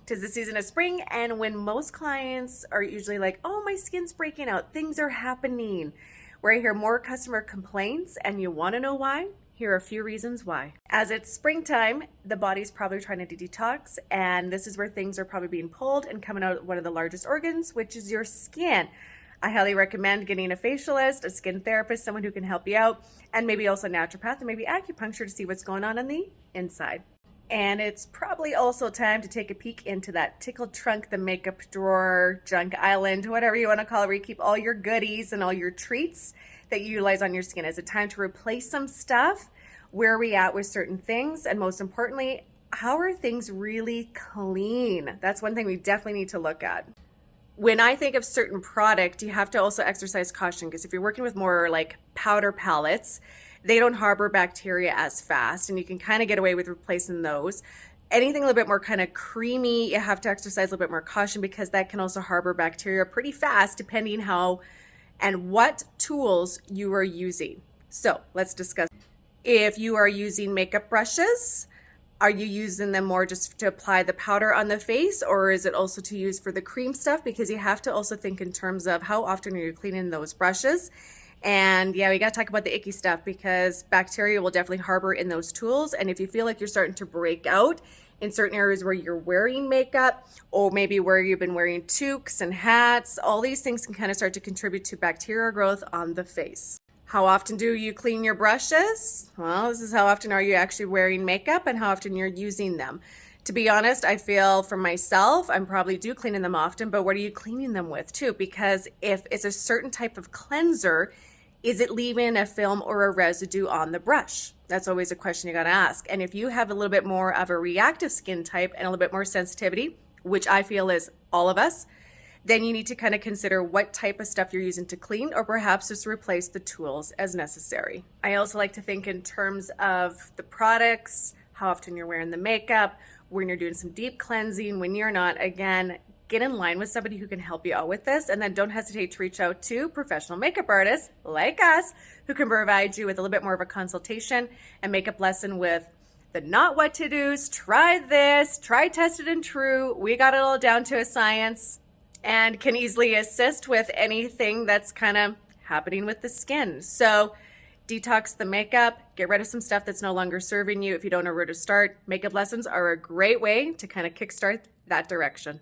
'Tis the season of spring, and when most clients are usually like, oh, my skin's breaking out, things are happening, where I hear more customer complaints, and you want to know why? Here are a few reasons why. As it's springtime, the body's probably trying to detox, and this is where things are probably being pulled and coming out of one of the largest organs, which is your skin. I highly recommend getting a facialist, a skin therapist, someone who can help you out, and maybe also a naturopath and maybe acupuncture to see what's going on the inside. And it's probably also time to take a peek into that tickled trunk, the makeup drawer, junk island, whatever you want to call it, where you keep all your goodies and all your treats that you utilize on your skin. Is it time to replace some stuff? Where are we at with certain things? And most importantly, how are things really clean? That's one thing we definitely need to look at. When I think of certain product, you have to also exercise caution, because if you're working with more like powder palettes, they don't harbor bacteria as fast, and you can kind of get away with replacing those. Anything a little bit more kind of creamy, you have to exercise a little bit more caution, because that can also harbor bacteria pretty fast depending how and what tools you are using. So let's discuss. If you are using makeup brushes, are you using them more just to apply the powder on the face, or is it also to use for the cream stuff? Because you have to also think in terms of how often are you cleaning those brushes. And yeah, we got to talk about the icky stuff, because bacteria will definitely harbor in those tools. And if you feel like you're starting to break out in certain areas where you're wearing makeup, or maybe where you've been wearing toques and hats, all these things can kind of start to contribute to bacterial growth on the face. How often do you clean your brushes? Well, this is how often are you actually wearing makeup and how often you're using them. To be honest, I feel for myself, I'm probably do cleaning them often, but what are you cleaning them with too? Because if it's a certain type of cleanser, is it leaving a film or a residue on the brush? That's always a question you got to ask. And if you have a little bit more of a reactive skin type and a little bit more sensitivity, which I feel is all of us, then you need to kind of consider what type of stuff you're using to clean, or perhaps just replace the tools as necessary. I also like to think in terms of the products, how often you're wearing the makeup, when you're doing some deep cleansing, when you're not. Again, get in line with somebody who can help you out with this, and then don't hesitate to reach out to professional makeup artists like us who can provide you with a little bit more of a consultation and makeup lesson with the not what to do's. Try this, try tested and true. We got it all down to a science, and can easily assist with anything that's kind of happening with the skin. So detox the makeup, get rid of some stuff that's no longer serving you. If you don't know where to start, makeup lessons are a great way to kind of kickstart that direction.